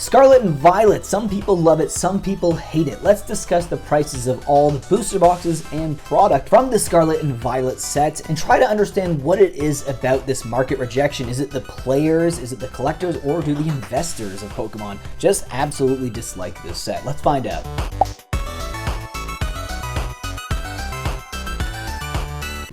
Scarlet and Violet, some people love it, some people hate it. Let's discuss the prices of all the booster boxes and product from the Scarlet and Violet set and try to understand what it is about this market rejection. Is it the players, is it the collectors, or do the investors of Pokemon just absolutely dislike this set? Let's find out.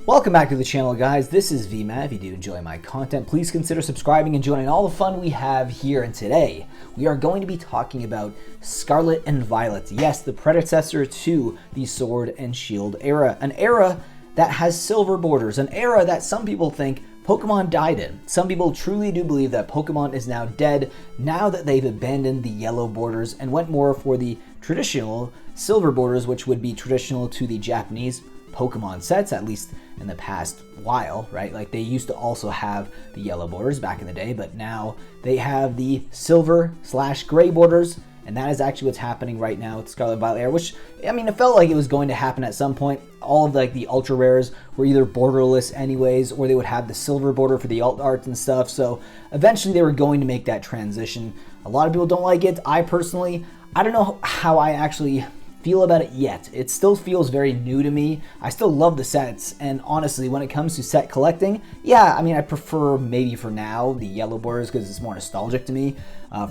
Welcome back to the channel, guys. This is VMAT. If you do enjoy my content, please consider subscribing and joining all the fun we have here. And today, we are going to be talking about Scarlet and Violet. Yes, the predecessor to the Sword and Shield era. An era that has silver borders. An era that some people think Pokemon died in. Some people truly do believe that Pokemon is now dead now that they've abandoned the yellow borders and went more for the traditional silver borders, which would be traditional to the Japanese Pokemon sets, at least in the past while, right? Like they used to also have the yellow borders back in the day, but now they have the silver/gray borders, and that is actually what's happening right now with Scarlet and Violet era, which, I mean, it felt like it was going to happen at some point. All of like the ultra rares were either borderless anyways, or they would have the silver border for the alt arts and stuff. So eventually they were going to make that transition. A lot of people don't like it. I personally, I don't know how I actually feel about it yet. It still feels very new to me. I still love the sets, and honestly, when it comes to set collecting, yeah, I mean, I prefer maybe for now the yellow borders because it's more nostalgic to me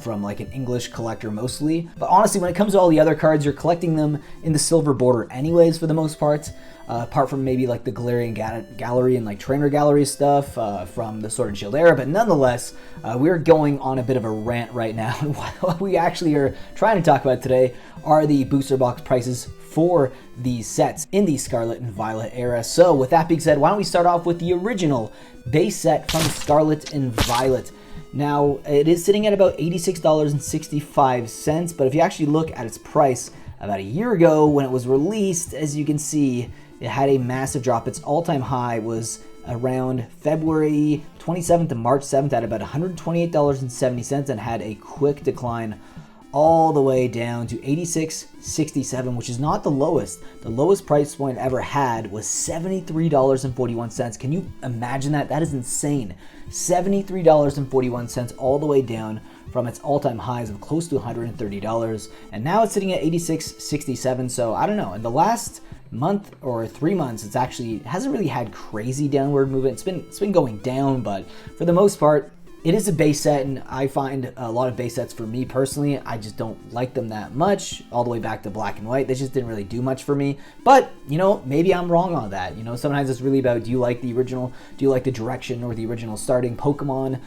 from like an English collector mostly. But honestly, when it comes to all the other cards, you're collecting them in the silver border anyways for the most part. Apart from maybe like the Galarian Gallery and like Trainer Gallery stuff from the Sword and Shield era. But nonetheless, we're going on a bit of a rant right now. What we actually are trying to talk about today are the booster box prices for these sets in the Scarlet and Violet era. So with that being said, why don't we start off with the original base set from Scarlet and Violet. Now, it is sitting at about $86.65, but if you actually look at its price about a year ago when it was released, as you can see, it had a massive drop. Its all-time high was around February 27th to March 7th at about $128.70 and had a quick decline all the way down to $86.67, which is not the lowest. The lowest price point ever had was $73.41. Can you imagine that? That is insane. $73.41 all the way down from its all-time highs of close to $130. And now it's sitting at $86.67. So I don't know. In the last month or 3 months, it hasn't really had crazy downward movement. It's been going down, but for the most part, it is a base set, and I find a lot of base sets, for me personally, I just don't like them that much. All the way back to Black and White, they just didn't really do much for me. But, you know, maybe I'm wrong on that. You know, sometimes it's really about, do you like the original, do you like the direction or the original starting Pokemon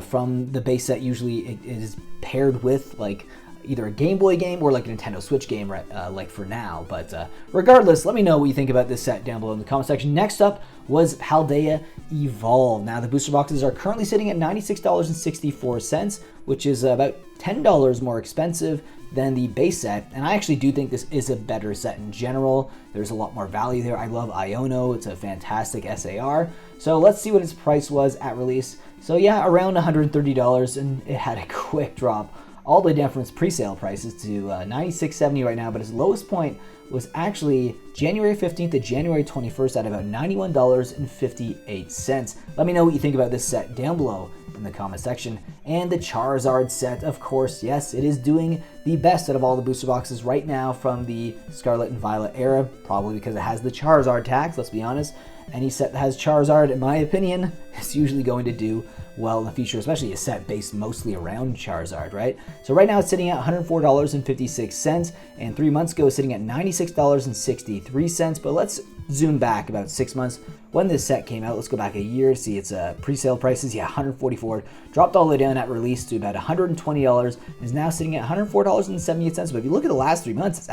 from the base set? Usually it is paired with like either a Game Boy game or like a Nintendo Switch game, right? Like for now. But regardless, let me know what you think about this set down below in the comment section. Next up was Paldea Evolve. Now the booster boxes are currently sitting at $96.64, which is about $10 more expensive than the base set. And I actually do think this is a better set in general. There's a lot more value there. I love Iono. It's a fantastic SAR. So let's see what its price was at release. So yeah, around $130, and it had a quick drop all the way down from its pre-sale prices to $96.70 right now, but its lowest point was actually January 15th to January 21st at about $91.58. Let me know what you think about this set down below in the comment section. And the Charizard set, of course, yes, it is doing the best out of all the booster boxes right now from the Scarlet and Violet era, probably because it has the Charizard tax, let's be honest. Any set that has Charizard, in my opinion, is usually going to do well in the future, especially a set based mostly around Charizard, right? So right now it's sitting at $104.56, and 3 months ago sitting at $96.63. But let's zoom back about 6 months when this set came out. Let's go back a year to see its pre-sale prices. Yeah, $144, dropped all the way down at release to about $120, and is now sitting at $104.78. But if you look at the last 3 months,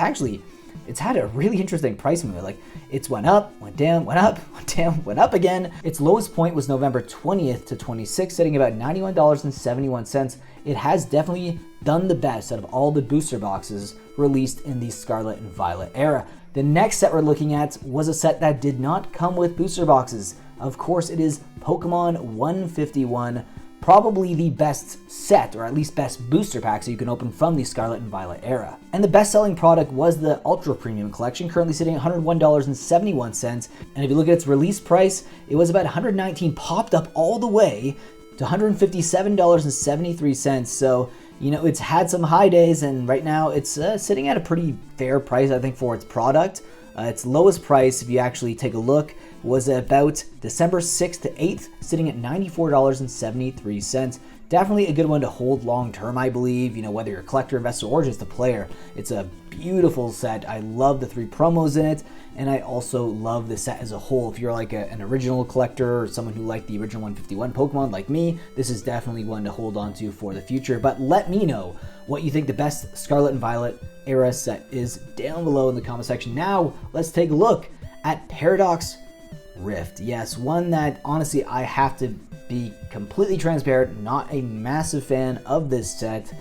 it's had a really interesting price movement. Like, it's went up, went down, went up, went down, went up again. Its lowest point was November 20th to 26th, sitting about $91.71. It has definitely done the best out of all the booster boxes released in the Scarlet and Violet era. The next set we're looking at was a set that did not come with booster boxes. Of course, it is Pokemon 151. Probably the best set, or at least best booster packs that you can open from the Scarlet and Violet era. And the best-selling product was the Ultra Premium Collection, currently sitting at $101.71. And if you look at its release price, it was about $119, popped up all the way to $157.73. So you know, it's had some high days, and right now it's sitting at a pretty fair price, I think, for its product. Its lowest price, if you actually take a look, was about December 6th to 8th, sitting at $94.73. Definitely a good one to hold long term, I believe, you know, whether you're a collector, investor, or just a player. It's a beautiful set. I love the 3 promos in it, and I also love the set as a whole. If you're like an original collector or someone who liked the original 151 Pokemon like me, this is definitely one to hold on to for the future. But let me know what you think the best Scarlet and Violet era set is down below in the comment section. Now, let's take a look at Paradox Rift. Yes, one that honestly I have to be completely transparent, not a massive fan of this set.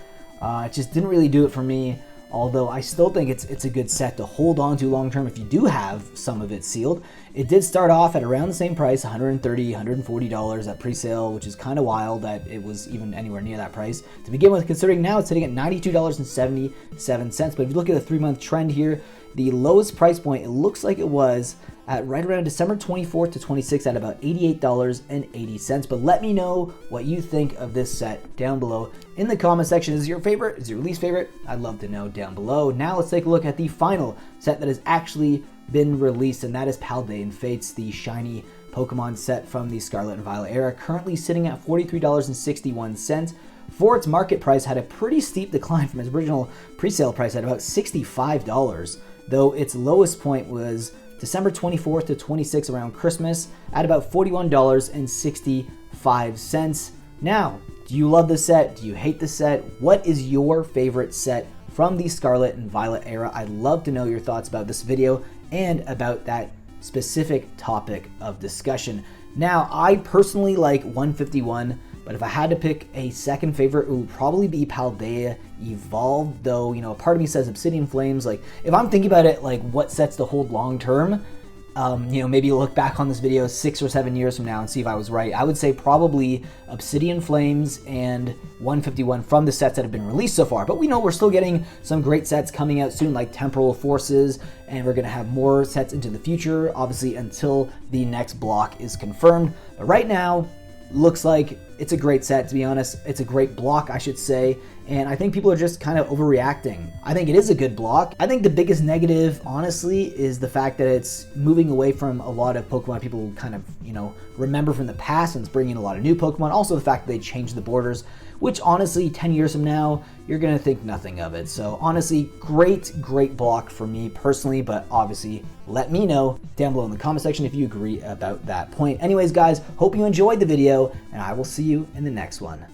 It just didn't really do it for me, although I still think it's a good set to hold on to long term if you do have some of it sealed. It did start off at around the same price, $130, $140 at pre-sale, which is kind of wild that it was even anywhere near that price to begin with, considering now it's sitting at $92.77. But if you look at the 3-month trend here, the lowest price point, it looks like it was at right around December 24th to 26th at about $88.80. But let me know what you think of this set down below in the comment section. Is it your favorite? Is it your least favorite? I'd love to know down below. Now let's take a look at the final set that has actually been released, and that is Paldean Fates, the shiny Pokemon set from the Scarlet and Violet era, currently sitting at $43.61. For its market price, had a pretty steep decline from its original pre-sale price at about $65, though its lowest point was December 24th to 26th around Christmas at about $41.65. Now, do you love this set? Do you hate this set? What is your favorite set from the Scarlet and Violet era? I'd love to know your thoughts about this video and about that specific topic of discussion. Now, I personally like 151, but if I had to pick a second favorite, it would probably be Paldea Evolved, though, you know, a part of me says Obsidian Flames. Like, if I'm thinking about it, like, what sets to hold long term, you know, maybe look back on this video 6 or 7 years from now and see if I was right. I would say probably Obsidian Flames and 151 from the sets that have been released so far. But we know we're still getting some great sets coming out soon, like Temporal Forces, and we're going to have more sets into the future, obviously, until the next block is confirmed. But right now, looks like it's a great set, to be honest. It's a great block, I should say, and I think people are just kind of overreacting. I think it is a good block. I think the biggest negative, honestly, is the fact that it's moving away from a lot of Pokemon people kind of, you know, remember from the past, and it's bringing in a lot of new Pokemon. Also, the fact that they changed the borders, which honestly, 10 years from now, you're going to think nothing of it. So honestly, great block for me personally, but obviously, let me know down below in the comment section if you agree about that point. Anyways, guys, hope you enjoyed the video, and I will see you in the next one.